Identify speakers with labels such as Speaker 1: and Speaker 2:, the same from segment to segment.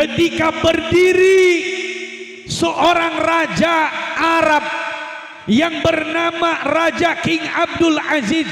Speaker 1: ketika berdiri seorang raja Arab yang bernama Raja King Abdul Aziz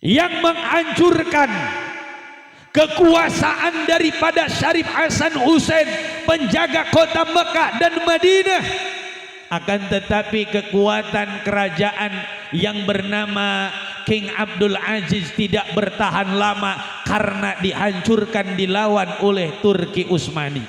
Speaker 1: yang menghancurkan kekuasaan daripada Syarif Hasan Hussein penjaga kota Mekah dan Madinah. Akan tetapi kekuatan kerajaan yang bernama King Abdul Aziz tidak bertahan lama karena dihancurkan, dilawan oleh Turki Utsmani.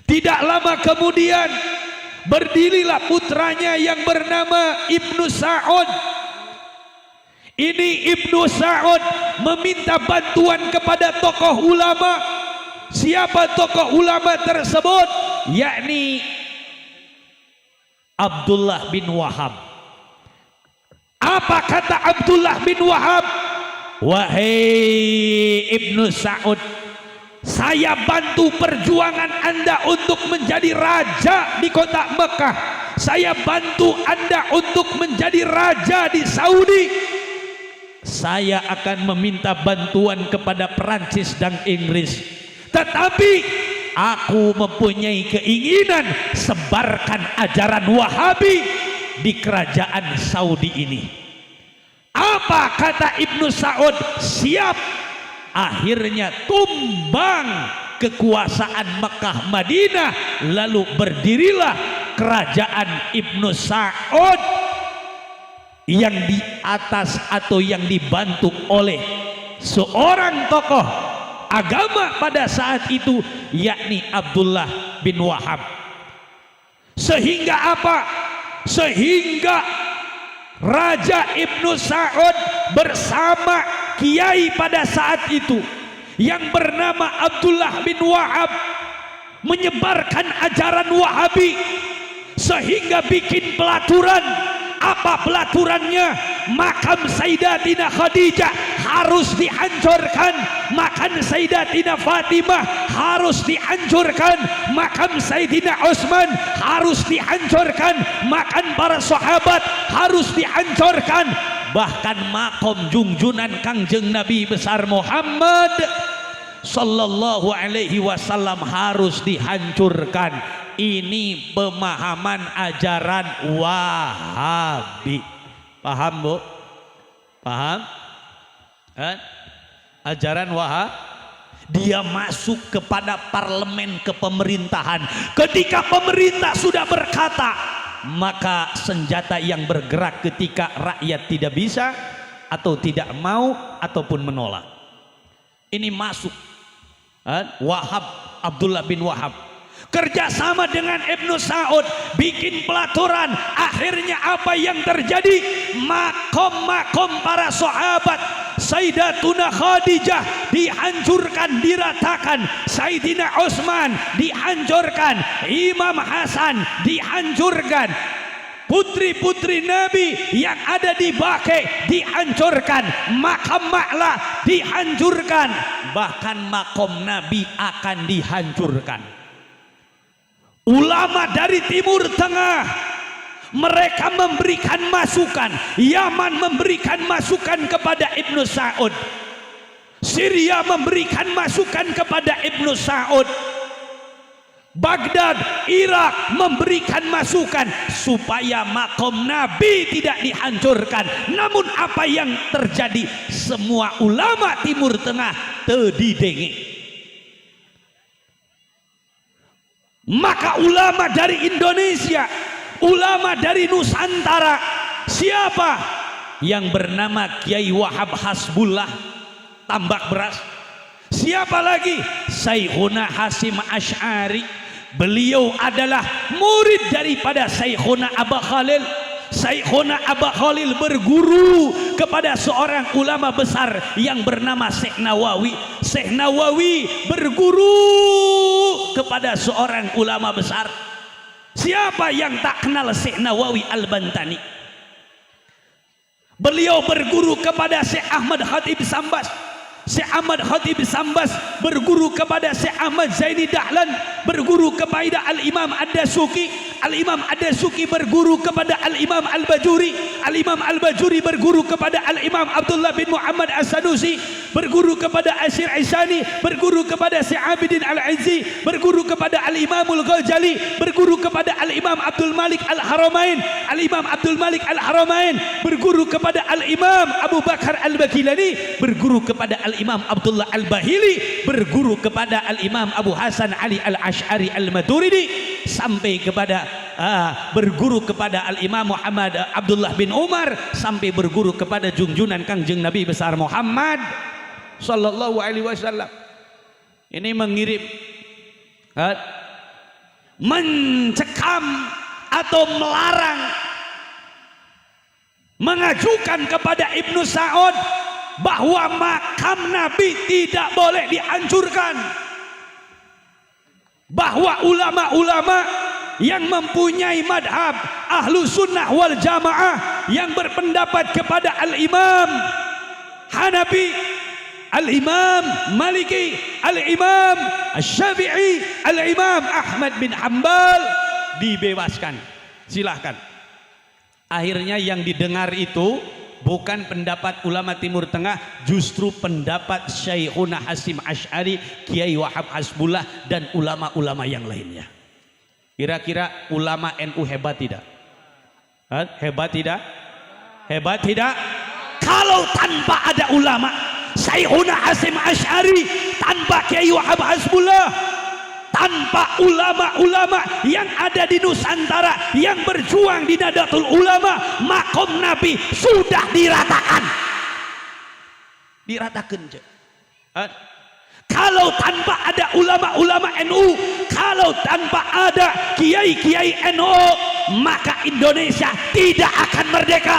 Speaker 1: Tidak lama kemudian berdirilah putranya yang bernama Ibnu Sa'ud. Ini Ibnu Sa'ud meminta bantuan kepada tokoh ulama. Siapa tokoh ulama tersebut? Yakni Abdullah bin Wahab. Apa kata Abdullah bin Wahab? Wahai Ibnu Sa'ud, saya bantu perjuangan Anda untuk menjadi raja di kota Mekah. Saya bantu Anda untuk menjadi raja di Saudi. Saya akan meminta bantuan kepada Perancis dan Inggris. Tetapi aku mempunyai keinginan sebarkan ajaran Wahabi di kerajaan Saudi ini. Apa kata Ibnu Sa'ud? Siap. Akhirnya tumbang kekuasaan Mekah Madinah, lalu berdirilah kerajaan Ibnu Sa'ud yang di atas atau yang dibantu oleh seorang tokoh agama pada saat itu, yakni Abdullah bin Wahab. Sehingga apa? Sehingga Raja Ibnu Sa'ud bersama kiai pada saat itu yang bernama Abdullah bin Wahab menyebarkan ajaran Wahabi, sehingga bikin pelaturan. Apa pelaturannya? Makam Sayyidatina Khadijah harus dihancurkan, makam Sayyidatina Fatimah harus dihancurkan, makam Sayyidina Utsman harus dihancurkan, makam para sahabat harus dihancurkan, bahkan makom junjunan Kangjeng Nabi besar Muhammad sallallahu alaihi wasallam harus dihancurkan. Ini pemahaman ajaran Wahabi. Paham, Bu? Paham? Ajaran Wahabi. Dia masuk kepada parlemen kepemerintahan. Ketika pemerintah sudah berkata, maka senjata yang bergerak ketika rakyat tidak bisa atau tidak mau ataupun menolak. Ini masuk Wahab, Abdullah bin Wahab kerjasama dengan Ibnu Sa'ud bikin pelaturan. Akhirnya apa yang terjadi? Makom-makom para sahabat Sayyidatuna Khadijah dihancurkan, diratakan. Sayyidina Utsman dihancurkan, Imam Hasan dihancurkan, putri-putri Nabi yang ada di Baqi dihancurkan, makam Ma'la dihancurkan, bahkan makom Nabi akan dihancurkan. Ulama dari Timur Tengah mereka memberikan masukan. Yaman memberikan masukan kepada Ibnu Sa'ud, Syria memberikan masukan kepada Ibnu Sa'ud, Baghdad, Irak memberikan masukan supaya makom Nabi tidak dihancurkan. Namun apa yang terjadi? Semua ulama Timur Tengah terdidenge. Maka ulama dari Indonesia, ulama dari Nusantara, siapa? Yang bernama Kiai Wahab Hasbullah Tambak Beras. Siapa lagi? Syekhuna Hasim Asy'ari. Beliau adalah murid daripada Syekhuna Aba Khalil. Syekhuna Aba Khalil berguru kepada seorang ulama besar yang bernama Syekh Nawawi. Syekh Nawawi berguru kepada seorang ulama besar. Siapa yang tak kenal Syekh Nawawi Al-Bantani? Beliau berguru kepada Syekh Ahmad Khatib Sambas. Syekh Ahmad Khatib Sambas berguru kepada Syekh Ahmad Zaini Dahlan, berguru kepada Al-Imam Ad-Dasuki. Al-Imam Ad-Dasuki berguru kepada Al-Imam Al-Bajuri, Al-Imam Al-Bajuri berguru kepada Al-Imam Abdullah bin Muhammad As-Sanusi, berguru kepada Asyir Isani, berguru kepada Syekh Abidin Al-Izzi, berguru kepada Al-Imamul Ghazali, berguru kepada Al-Imam Abdul Malik Al-Haramain, Al-Imam Abdul Malik Al-Haramain, berguru kepada Al-Imam Abu Bakar Al-Bakilani, berguru kepada Al-Imam Abdullah Al-Bahili, berguru kepada Al-Imam Abu Hasan Ali Al-Ash'ari Al-Maturidi, sampai kepada berguru kepada Al-Imam Muhammad Abdullah bin Umar, sampai berguru kepada junjunan Kangjeng Nabi besar Muhammad sallallahu alaihi wasallam. Ini mengirim, mencekam atau melarang, mengajukan kepada Ibnu Sa'ud bahwa makam Nabi tidak boleh dihancurkan, bahwa ulama-ulama yang mempunyai madhab ahlu sunnah wal jamaah yang berpendapat kepada Al-Imam Hanafi, Al-Imam Maliki, Al-Imam Syafi'i, Al-Imam Ahmad bin Hanbal dibebaskan, silahkan. Akhirnya yang didengar itu bukan pendapat ulama Timur Tengah, justru pendapat Syekhuna Hasim Asy'ari, Kiai Wahab Hasbullah, dan ulama-ulama yang lainnya. Kira-kira ulama NU hebat tidak? Hebat tidak? Hebat tidak? Kalau tanpa ada ulama Syekhuna Hasim Asy'ari, tanpa Kiai Wahab Hasbullah, tanpa ulama-ulama yang ada di Nusantara yang berjuang di Nadatul Ulama, makom Nabi sudah diratakan. Diratakan. Kalau tanpa ada ulama-ulama NU, kalau tanpa ada kiai-kiai NU, maka Indonesia tidak akan merdeka.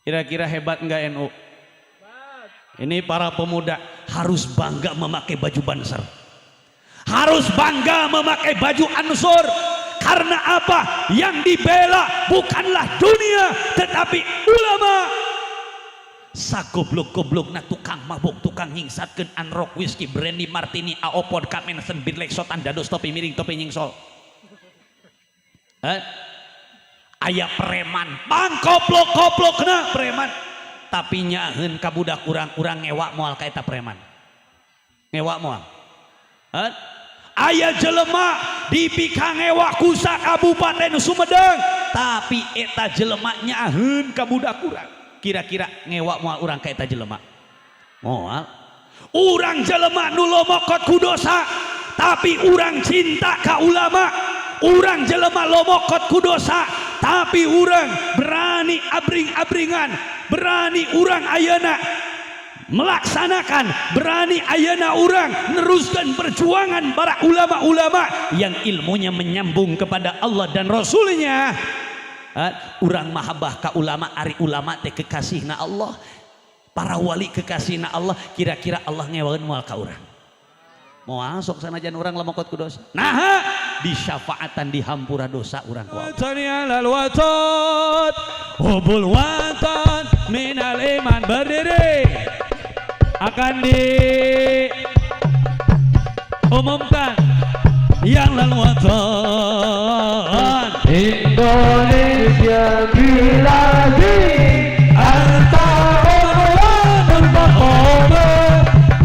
Speaker 1: Kira-kira hebat enggak NU? Ini para pemuda harus bangga memakai baju Banser, harus bangga memakai baju Ansor. Karena apa? Yang dibela bukanlah dunia, tetapi ulama. Sagoblok-goblok na tukang mabuk, tukang hingsatkeun anrok, whisky, brandy, martini, aopod, kamensen, birlek, sotan, dados, topi miring, topi nyingsol. Aya preman, bangkoplok-koplokna preman. Tapi nyaheun ka budak urang ngewa moal ka eta preman. Ngewa moal. Aya jelema dipika ngewa ku sa Kabupaten Sumedang, tapi eta jelema nyaheun ka budak urang. Kira-kira ngewa moal urang ka eta jelema? Moal. Urang jelema nu lomokot ku dosa, tapi urang cinta ka ulama. Urang jelema lomokot ku dosa, tapi urang berani abring-abringan, berani urang ayeuna melaksanakan, berani ayeuna urang neruskan perjuangan para ulama-ulama yang ilmunya menyambung kepada Allah dan Rasulnya. Urang mahabbah ka ulama, ari ulama teh kekasihna Allah, para wali kekasihna Allah. Kira-kira Allah ngewakeun moal ka urang? Moal sok sanajan urang lemokot ku dosa. Nah, di syafaatan di hampura dosa urang ku Allah. Hubul watan minal iman. Berdiri akan diumumkan yang lalwatan Indonesia biladi anta ulamatul maqama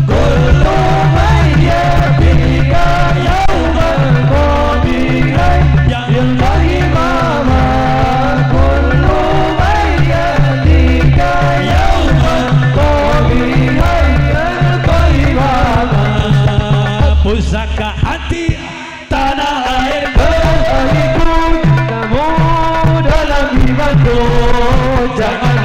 Speaker 1: kullu man yabika yawmal qadiyah yang imama kullu man yabika yawmal qadiyah yang imama pusaka hati tanah air berikut kamu dalam imanku jangan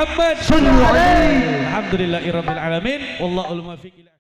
Speaker 1: Muhammad.
Speaker 2: Sallu alaihi.
Speaker 1: Alhamdulillahirabbil alamin. Wallahul muwaffiq ila